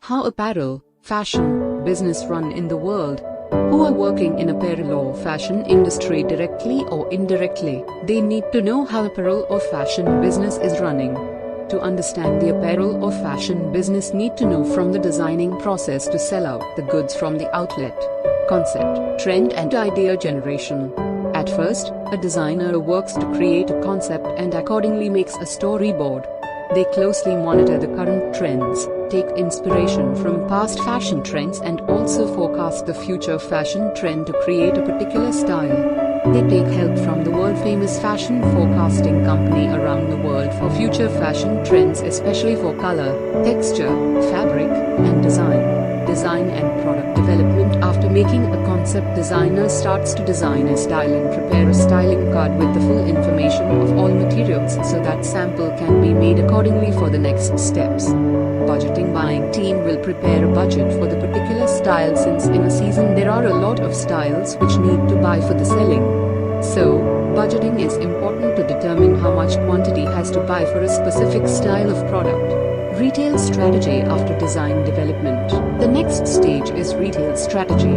How apparel, fashion, business run in the world. Who are working in apparel or fashion industry directly or indirectly, they need to know how apparel or fashion business is running. To understand the apparel or fashion business, need to know from the designing process to sell out the goods from the outlet, concept, trend and idea generation. At first, a designer works to create a concept and accordingly makes a storyboard. They closely monitor the current trends, take inspiration from past fashion trends and also forecast the future fashion trend to create a particular style. They take help from the world-famous fashion forecasting company around the world for future fashion trends, especially for color, texture, fabric, and design. Design and product development. After making a concept, designer starts to design a style and prepare a styling card with the full information of all materials so that sample can be made accordingly for the next steps. Budgeting. Buying team will prepare a budget for the particular style, since in a season there are a lot of styles which need to buy for the selling. So, budgeting is important to determine how much quantity has to buy for a specific style of product. Retail strategy. After design development, the next stage is retail strategy.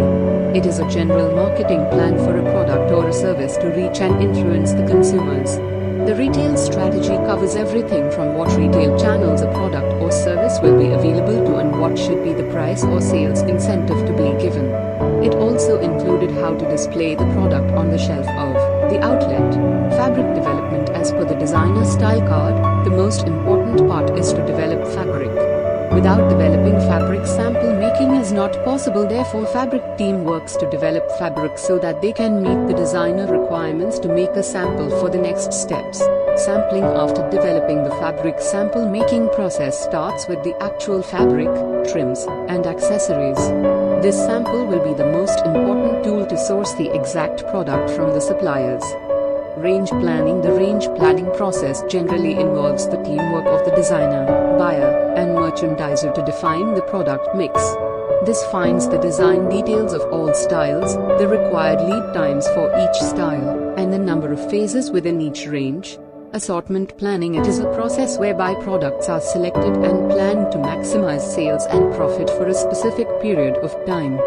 It is a general marketing plan for a product or a service to reach and influence the consumers. The retail strategy covers everything from what retail channels a product or service will be available to and what should be the price or sales incentive to be given. It also included how to display the product on the shelf of the outlet. Fabric development. As per the designer style card, the most important part is to develop fabric. Without developing fabric, sample making is not possible. Therefore, fabric team works to develop fabric so that they can meet the designer requirements to make a sample for the next steps. Sampling. After developing the fabric, sample making process starts with the actual fabric, trims, and accessories. This sample will be the most important tool to source the exact product from the suppliers. Range planning. The range planning process generally involves the teamwork of the designer, buyer, and merchandiser to define the product mix. This finds the design details of all styles, the required lead times for each style, and the number of phases within each range. Assortment planning. It is a process whereby products are selected and planned to maximize sales and profit for a specific period of time.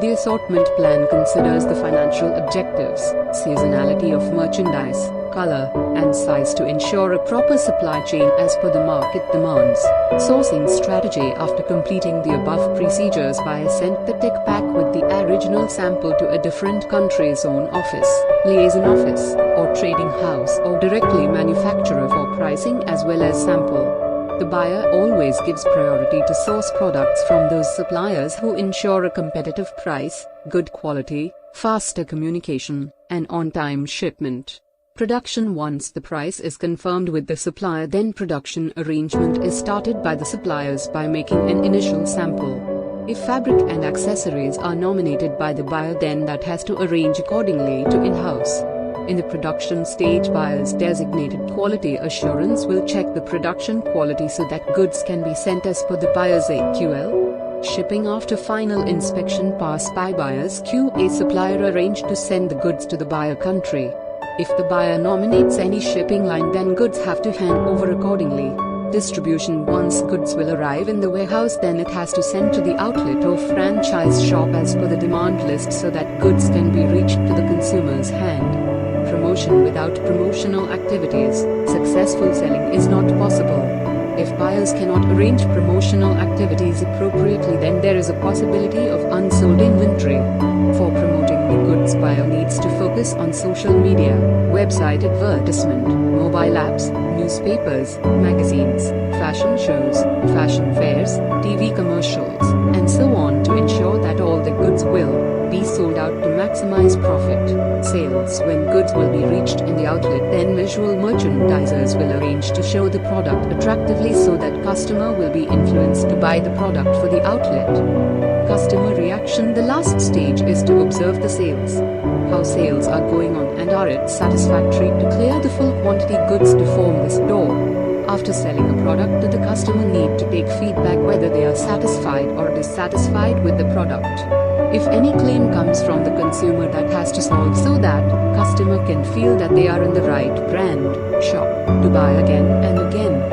The assortment plan considers the financial objectives, seasonality of merchandise, color, and size to ensure a proper supply chain as per the market demands. Sourcing strategy. After completing the above procedures, buyer sent the tech pack with the original sample to a different country's own office, liaison office, or trading house, or directly manufacturer for pricing as well as sample. The buyer always gives priority to source products from those suppliers who ensure a competitive price, good quality, faster communication, and on-time shipment. Production. Once the price is confirmed with the supplier, then production arrangement is started by the suppliers by making an initial sample. If fabric and accessories are nominated by the buyer, then that has to arrange accordingly to in-house. In the production stage, buyer's designated quality assurance will check the production quality so that goods can be sent as per the buyer's AQL. Shipping. After final inspection passed by buyer's QA, supplier arranged to send the goods to the buyer country. If the buyer nominates any shipping line, then goods have to hand over accordingly. Distribution. Once goods will arrive in the warehouse, then it has to send to the outlet or franchise shop as per the demand list so that goods can be reached to the consumer's hand. Promotion. Without promotional activities, successful selling is not possible. If buyers cannot arrange promotional activities appropriately, then there is a possibility of unsold inventory. For promoting the goods, buyer needs to focus on social media, website advertisement, mobile apps, newspapers, magazines, fashion shows, fashion fairs, TV commercials, and so on to ensure that all the goods will be sold out to maximize profit. Sales. When goods will be reached in the outlet, then visual merchandisers will arrange to show the product attractively so that customer will be influenced to buy the product for the outlet. Customer reaction. The last stage is to observe the sales. How sales are going on and are it satisfactory to clear the full quantity goods to form the store. After selling a product to the customer, need to take feedback whether they are satisfied or dissatisfied with the product. If any claim comes from the consumer, that has to solve so that customer can feel that they are in the right brand, shop, to buy again and again.